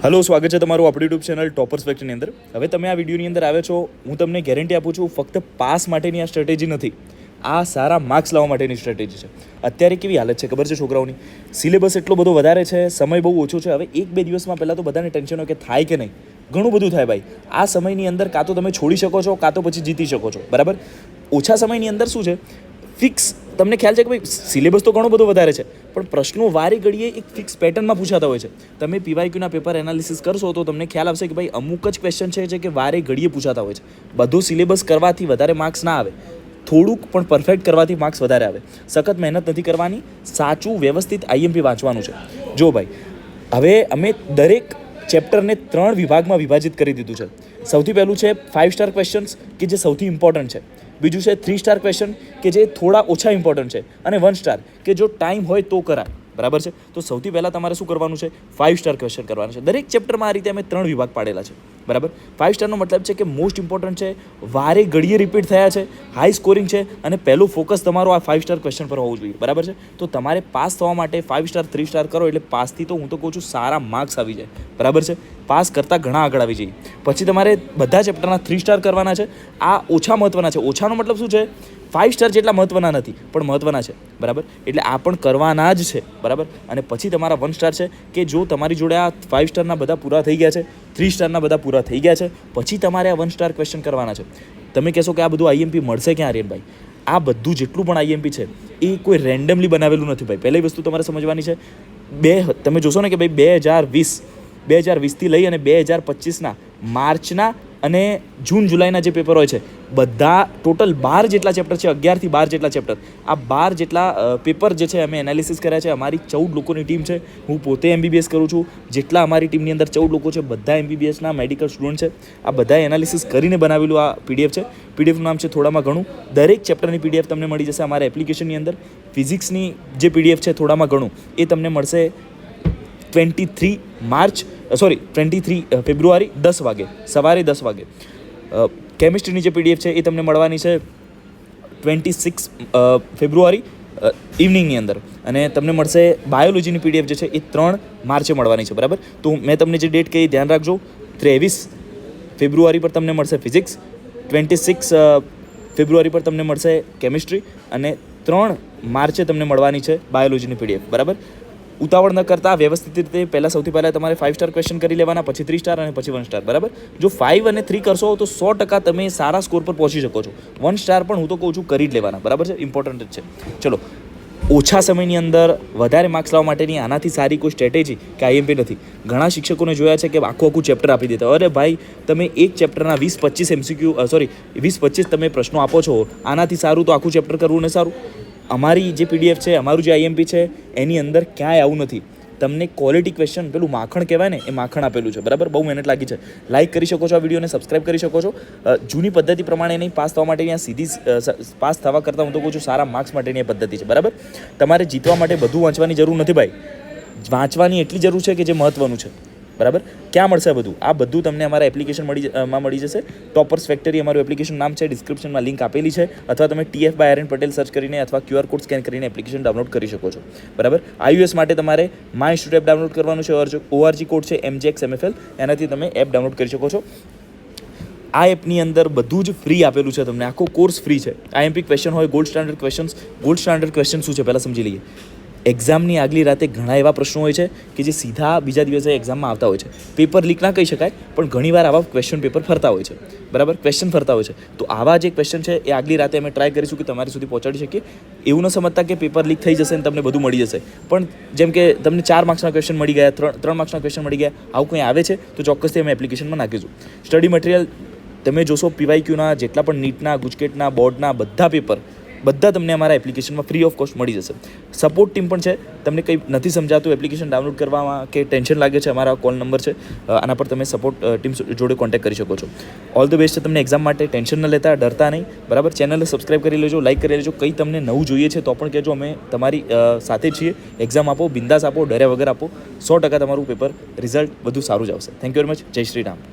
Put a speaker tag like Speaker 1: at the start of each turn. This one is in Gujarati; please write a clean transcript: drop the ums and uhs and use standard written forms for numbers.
Speaker 1: હલો, સ્વાગત છે તમારું આપણી યુટ્યુબ ચેનલ ટોપર્સ ફેક્ટરની અંદર. હવે તમે આ વિડીયોની અંદર આવ્યા છો, હું તમને ગેરંટી આપું છું, ફક્ત પાસ માટેની આ સ્ટ્રેટેજી નથી, આ સારા માર્ક્સ લાવવા માટેની સ્ટ્રેટેજી છે. અત્યારે કેવી હાલત છે ખબર છે છોકરાઓની? સિલેબસ એટલો બધો વધારે છે, સમય બહુ ઓછો છે. હવે 1-2 દિવસમાં પહેલાં તો બધાને ટેન્શન હોય કે થાય કે નહીં. ઘણું બધું થાય ભાઈ. આ સમયની અંદર કાં તો તમે છોડી શકો છો, કાં તો પછી જીતી શકો છો. બરાબર? ઓછા સમયની અંદર શું છે, ફિક્સ તમને ખ્યાલ છે કે ભાઈ સિલેબસ તો ઘણો બધો વધારે છે, પણ પ્રશ્નો વારે ઘડીએ એક ફિક્સ પેટર્નમાં પૂછાતા હોય છે. તમે પીવાયક્યુના પેપર એનાલિસિસ કરશો તો તમને ખ્યાલ આવશે કે ભાઈ અમુક જ ક્વેશ્ચન છે કે વારે ઘડીએ પૂછાતા હોય છે. બધો સિલેબસ કરવાથી વધારે માર્ક્સ ના આવે, થોડુંક પણ પરફેક્ટ કરવાથી માર્ક્સ વધારે આવે. સખત મહેનત નથી કરવાની, સાચું વ્યવસ્થિત આઈએમપી વાંચવાનું છે. જો ભાઈ, હવે અમે દરેક ચેપ્ટરને 3 વિભાગમાં વિભાજિત કરી દીધું છે. સૌથી પહેલું છે 5 સ્ટાર ક્વેશ્ચન્સ કે જે સૌથી ઇમ્પોર્ટન્ટ છે. બીજું છે 3 સ્ટાર ક્વેશ્ચન કે જે થોડા ઓછા ઇમ્પોર્ટન્ટ છે, અને 1 સ્ટાર કે જો ટાઈમ હોય તો કરાય. બરાબર છે? તો સૌથી પહેલાં તમારે શું કરવાનું છે? 5 સ્ટાર ક્વેશ્ચન કરવાનું છે. દરેક ચેપ્ટરમાં આ રીતે અમે 3 વિભાગ પાડેલા છે. બરાબર? 5 સ્ટારનો મતલબ છે કે મોસ્ટ ઇમ્પોર્ટન્ટ છે, વારે ઘડીએ રિપીટ થયા છે, હાઈ સ્કોરિંગ છે, અને પહેલું ફોકસ તમારું આ 5 સ્ટાર ક્વેશ્ચન પર હોવું જોઈએ. બરાબર છે? તો તમારે પાસ થવા માટે 5 સ્ટાર 3 સ્ટાર કરો એટલે પાસથી તો હું તો કહું છું સારા માર્ક્સ આવી જાય. બરાબર છે? પાસ કરતાં ઘણા આગળ આવી જઈએ. પછી તમારે બધા ચેપ્ટરના 3 સ્ટાર કરવાના છે. આ ઓછા મહત્ત્વના છે. ઓછાનો મતલબ શું છે? 5 સ્ટાર જેટલા મહત્ત્વના નથી, પણ મહત્ત્વના છે. બરાબર? એટલે આ પણ કરવાના જ છે. બરાબર? અને પછી તમારા 1 સ્ટાર છે કે જો તમારી જોડે આ 5 સ્ટારના બધા પૂરા થઈ ગયા છે, 3 સ્ટારના બધા પૂરા થઈ ગયા છે, પછી તમારે આ 1 સ્ટાર ક્વેશ્ચન કરવાના છે. તમે કહેશો કે આ બધું આઈએમપી મળશે ક્યાં આર્યનભાઈ? આ બધું જેટલું પણ આઈએમપી છે એ કોઈ રેન્ડમલી બનાવેલું નથી ભાઈ. પહેલી વસ્તુ તમારે સમજવાની છે, તમે જોશો ને કે ભાઈ 2020થી લઈ અને 2025ના માર્ચના અને જૂન જુલાઈના જે પેપર હોય છે, બધા ટોટલ 12 જેટલા ચેપ્ટર છે, 11થી 12 જેટલા ચેપ્ટર. આ 12 જેટલા પેપર જે છે અમે એનાલિસિસ કર્યા છે. અમારી 14 લોકોની ટીમ છે. હું પોતે એમબીબીએસ કરું છું. જેટલા અમારી ટીમની અંદર 14 લોકો છે, બધા એમબીબીએસના મેડિકલ સ્ટુડન્ટ છે. આ બધાએ એનાલિસિસ કરીને બનાવેલું આ પીડીએફ છે. પીડીએફનું નામ છે થોડામાં ઘણું. દરેક ચેપ્ટરની પીડીએફ તમને મળી જશે અમારા એપ્લિકેશનની અંદર. ફિઝિક્સની જે પીડીએફ છે થોડામાં ઘણું, એ તમને મળશે 23 ફેબ્રુઆરી 10 વાગે, સવારે 10 વાગે. કેમિસ્ટ્રીની જે પીડીએફ છે એ તમને મળવાની છે 26 ફેબ્રુઆરી ઇવનિંગની અંદર. અને તમને મળશે બાયોલોજીની પીડીએફ જે છે એ 3 માર્ચે મળવાની છે. બરાબર? તો મેં તમને જે ડેટ કહી ધ્યાન રાખજો. 23 ફેબ્રુઆરી પર તમને મળશે ફિઝિક્સ, 26 ફેબ્રુઆરી પર તમને મળશે કેમિસ્ટ્રી, અને 3 માર્ચે તમને મળવાની છે બાયોલોજીની પીડીએફ. બરાબર? ઉતાવળ ન કરતા વ્યવસ્થિત રીતે સૌથી પહેલાં તમારે 5 સ્ટાર ક્વેશ્ચન કરી લેવાના, પછી 3 સ્ટાર અને પછી 1 સ્ટાર. બરાબર? જો 5 અને 3 કરશો તો 100% તમે સારા સ્કોર પર પહોંચી શકો છો. 1 સ્ટાર પણ હું તો કહું છું કરી જ લેવાના. બરાબર છે? ઇમ્પોર્ટન્ટ જ છે. ચલો, ઓછા સમયની અંદર વધારે માર્ક્સ લાવવા માટેની આનાથી સારી કોઈ સ્ટ્રેટેજી કે આઈએમપી નથી. ઘણા શિક્ષકોને જોયા છે કે આખું ચેપ્ટર આપી દેતા. અરે ભાઈ, તમે એક ચેપ્ટરના 20-25 તમે પ્રશ્નો આપો છો, આનાથી સારું તો આખું ચેપ્ટર કરવું ને સારું. અમારી જે પીડીએફ છે, અમારું જે આઈએમપી છે, એની અંદર ક્યાંય આવું નથી. તમને ક્વોલિટી ક્વેશ્ચન, પેલું માખણ કહેવાય ને, એ માખણ આપેલું છે. બરાબર? બહુ મહેનત લાગી છે. લાઇક કરી શકો છો આ વિડીયોને, સબસ્ક્રાઇબ કરી શકો છો. જૂની પદ્ધતિ પ્રમાણે નહીં, પાસ થવા માટેની આ સીધી પાસ થવા કરતાં હું તો કહું છું સારા માર્ક્સ માટેની આ પદ્ધતિ છે. બરાબર? તમારે જીતવા માટે બધું વાંચવાની જરૂર નથી ભાઈ. વાંચવાની એટલી જરૂર છે કે જે મહત્ત્વનું છે. બરાબર? ક્યાં મળશે આ બધું? આ બધું તમને અમારા એપ્લિકેશન મળી જશે. ટોપર્સ ફેક્ટરી અમારું એપ્લિકેશન નામ છે. ડિસ્ક્રિપ્શનમાં લિંક આપેલી છે. અથવા તમે TF by Aryan Patel search કરીને અથવા QR કોડ સ્કેન કરીને એપ્લિકેશન ડાઉનલોડ કરી શકો છો. બરાબર? iOS માટે તમારે માય ઇન્સ્ટિટ્યૂટ એપ ડાઉનલોડ કરવાનું છે. ORG કોડ છે MJXMFL, એનાથી તમે એપ ડાઉનલોડ કરી શકો છો. આ એપની અંદર બધું જ ફ્રી આપેલું છે તમને. આખો કોર્સ ફ્રી છે. આઈએમપી ક્વેશ્ચન હોય, ગોલ્ડ સ્ટાન્ડર્ડ ક્વેશ્ચન શું છે પહેલાં સમજી લઈએ. એક્ઝામની આગલી રાતે ઘણા એવા પ્રશ્નો હોય છે કે જે સીધા બીજા દિવસે એક્ઝામમાં આવતા હોય છે. પેપર લીક ના કહી શકાય, પણ ઘણીવાર આવા ક્વેશ્ચન પેપર ફરતા હોય છે. બરાબર? ક્વેશ્ચન ફરતા હોય છે. તો આવા જે ક્વેશ્ચન છે એ આગલી રાતે અમે ટ્રાય કરીશું કે તમારી સુધી પહોંચાડી શકીએ. એવું ન સમજતા કે પેપર લીક થઈ જશે અને તમને બધું મળી જશે. પણ જેમ કે તમને 4 માર્ક્સના ક્વેશ્ચન મળી ગયા, 3 માર્ક્સના ક્વેશ્ચન મળી ગયા, આવું કંઈ આવે છે તો ચોક્કસથી અમે એપ્લિકેશનમાં નાખીશું. સ્ટડી મટીરિયલ તમે જોશો, પીવાયક્યુના જેટલા પણ નીટના, ગુજકેટના, બોર્ડના બધા તમને અમારા એપ્લિકેશનમાં ફ્રી ઓફ કોસ્ટ મળી જશે. સપોર્ટ ટીમ પણ છે. તમને કંઈ નથી સમજાતું એપ્લિકેશન ડાઉનલોડ કરવામાં કે ટેન્શન લાગે છે, અમારા કોલ નંબર છે, આના પર તમે સપોર્ટ ટીમ જોડે કોન્ટેક્ટ કરી શકો છો. ઓલ ધ બેસ્ટ છે તમને એક્ઝામ માટે. ટેન્શન ન લેતા, ડરતા નહીં. બરાબર? ચેનલને સબસ્ક્રાઇબ કરી લેજો, લાઇક કરી લેજો. કંઈ તમને નવું જોઈએ છે તો પણ કહેજો, અમે તમારી સાથે છીએ. એક્ઝામ આપો, બિંદાસ આપો, ડર્યા વગર આપો. 100% તમારું પેપર રિઝલ્ટ બધું સારું જ આવશે. Thank you very much. જય શ્રી રામ.